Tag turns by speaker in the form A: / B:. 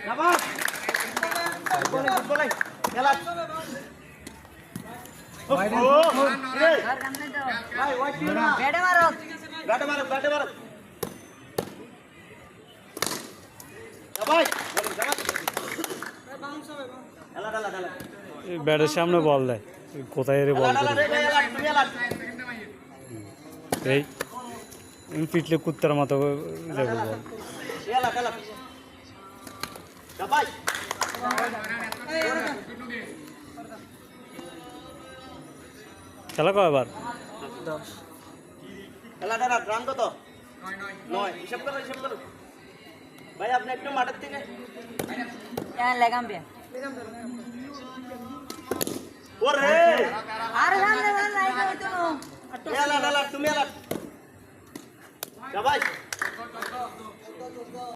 A: শাবাশ বলে খেলা ভাই ওয়াইট দিও না ব্যাটে মারো শাবাশ
B: ব্যাটের সামনে বল দেয় কোথায় রে বল এই পিটলে কুত্তার মতো যাবে বল খেলা কয়বার
A: খেলাটার রান কত 9 হিসাব করো ভাই আপনি একটু মাঠের থেকে
C: লাগাম বে
A: ওরে
C: আরে রান লাগা হইতো
A: তুমি এলা শাবাশ